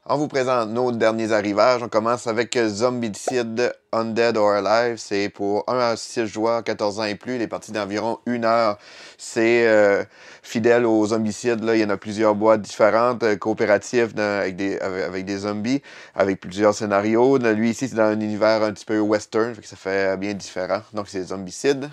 On vous présente nos derniers arrivages. On commence avec Zombicide Undead or Alive. C'est pour 1 à 6 joueurs, 14 ans et plus. Les parties d'environ 1 heure. C'est fidèle aux zombicides. Là. Il y en a plusieurs boîtes différentes, coopératives avec des zombies, avec plusieurs scénarios. Lui ici, c'est dans un univers un petit peu western, fait que ça fait bien différent. Donc c'est Zombicide.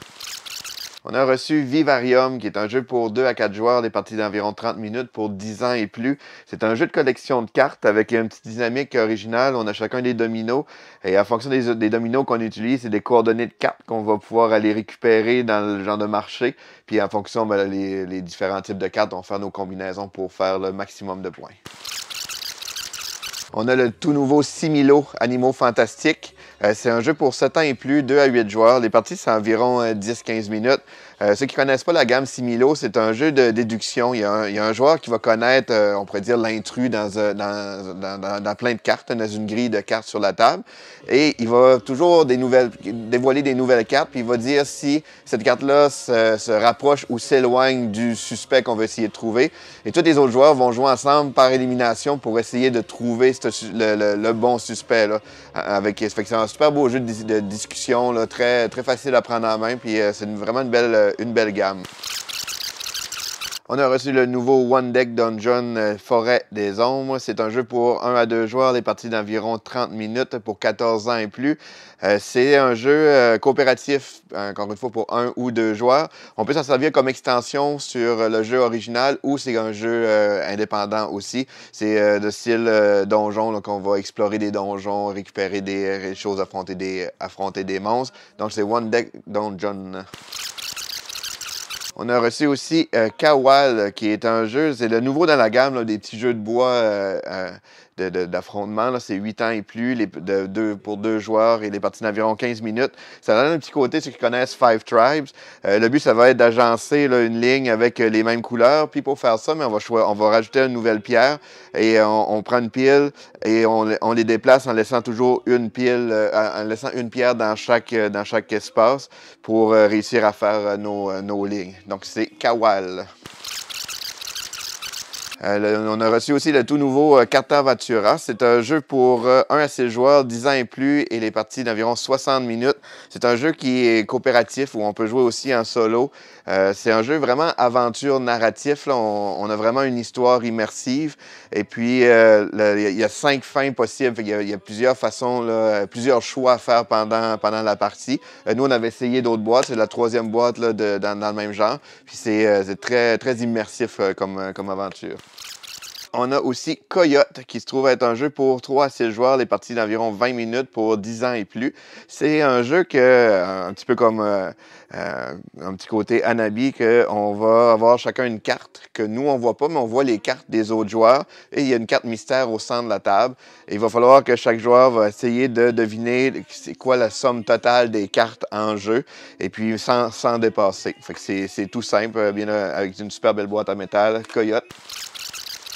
On a reçu Vivarium, qui est un jeu pour 2 à 4 joueurs, des parties d'environ 30 minutes pour 10 ans et plus. C'est un jeu de collection de cartes avec une petite dynamique originale. On a chacun des dominos et en fonction des dominos qu'on utilise, c'est des coordonnées de cartes qu'on va pouvoir aller récupérer dans le genre de marché. Puis en fonction, les différents types de cartes, on va faire nos combinaisons pour faire le maximum de points. On a le tout nouveau Similo, Animaux Fantastiques. C'est un jeu pour 7 ans et plus, 2 à 8 joueurs. Les parties, c'est environ 10-15 minutes. Ceux qui ne connaissent pas la gamme Similo, c'est un jeu de déduction. Il y a un joueur qui va connaître, on pourrait dire, l'intrus dans plein de cartes, dans une grille de cartes sur la table. Et il va toujours dévoiler des nouvelles cartes, puis il va dire si cette carte-là se rapproche ou s'éloigne du suspect qu'on veut essayer de trouver. Et tous les autres joueurs vont jouer ensemble par élimination pour essayer de trouver le bon suspect. Là, c'est un super beau jeu de discussion, là, très facile à prendre en main, puis c'est vraiment une belle gamme. On a reçu le nouveau One Deck Dungeon Forêt des Ombres. C'est un jeu pour 1 à 2 joueurs, des parties d'environ 30 minutes pour 14 ans et plus. C'est un jeu coopératif, encore une fois, pour 1 ou 2 joueurs. On peut s'en servir comme extension sur le jeu original ou c'est un jeu indépendant aussi. C'est de style donjon, qu'on va explorer des donjons, récupérer des choses, affronter des monstres. Donc c'est One Deck Dungeon. On a reçu aussi Kawal, qui est un jeu, c'est le nouveau dans la gamme là, des petits jeux de bois d'affrontement. C'est 8 ans et plus, pour 2 joueurs et les parties d'environ 15 minutes. Ça donne un petit côté, ceux qui connaissent Five Tribes. Le but, ça va être d'agencer une ligne avec les mêmes couleurs. Puis pour faire ça, mais on va rajouter une nouvelle pierre et on prend une pile et on les déplace en laissant toujours une pile, en laissant une pierre dans chaque espace pour réussir à faire nos lignes. Donc c'est Kawal. On a reçu aussi le tout nouveau Carta Ventura. C'est un jeu pour 1 à 6 joueurs, 10 ans et plus, et les parties d'environ 60 minutes. C'est un jeu qui est coopératif, où on peut jouer aussi en solo. C'est un jeu vraiment aventure narratif. Là. On a vraiment une histoire immersive. Et puis, il y a 5 fins possibles. Il y a plusieurs façons, là, plusieurs choix à faire pendant la partie. Nous, on avait essayé d'autres boîtes. C'est la 3e boîte là, dans le même genre. Puis c'est très immersif comme aventure. On a aussi Coyote, qui se trouve être un jeu pour 3 à 6 joueurs, les parties d'environ 20 minutes pour 10 ans et plus. C'est un jeu un petit peu comme un petit côté Hanabi, qu'on va avoir chacun une carte que nous, on voit pas, mais on voit les cartes des autres joueurs. Et il y a une carte mystère au centre de la table. Et il va falloir que chaque joueur va essayer de deviner c'est quoi la somme totale des cartes en jeu, et puis sans dépasser. Fait que c'est tout simple, bien avec une super belle boîte en métal, Coyote.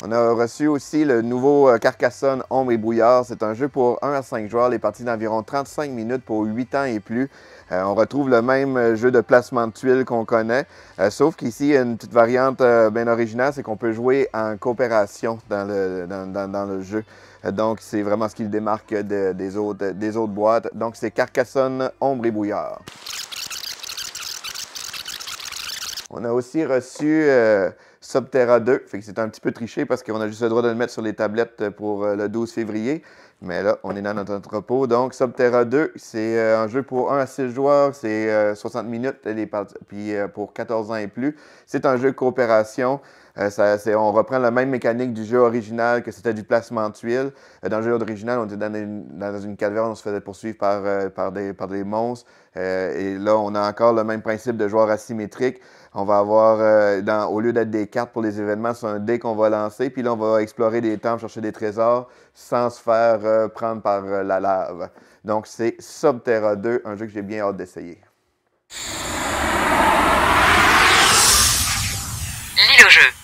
On a reçu aussi le nouveau Carcassonne Ombre et Brouillard. C'est un jeu pour 1 à 5 joueurs, les parties d'environ 35 minutes pour 8 ans et plus. On retrouve le même jeu de placement de tuiles qu'on connaît, sauf qu'ici, il y a une petite variante bien originale, c'est qu'on peut jouer en coopération dans le jeu. Donc, c'est vraiment ce qui le démarque des autres boîtes. Donc, c'est Carcassonne Ombre et Brouillard. On a aussi reçu Subterra 2, fait que c'est un petit peu triché parce qu'on a juste le droit de le mettre sur les tablettes pour le 12 février. Mais là, on est dans notre entrepôt. Donc, Subterra 2, c'est un jeu pour 1 à 6 joueurs, c'est 60 minutes, puis pour 14 ans et plus. C'est un jeu de coopération. On reprend la même mécanique du jeu original, que c'était du placement de tuiles. Dans le jeu original, on était dans une caverne, on se faisait poursuivre par des monstres. Et là, on a encore le même principe de joueur asymétrique. On va avoir, au lieu d'être des cartes pour les événements, c'est un dé qu'on va lancer. Puis là, on va explorer des temples, chercher des trésors, sans se faire prendre par la lave. Donc, c'est Subterra 2, un jeu que j'ai bien hâte d'essayer. L'île au jeu.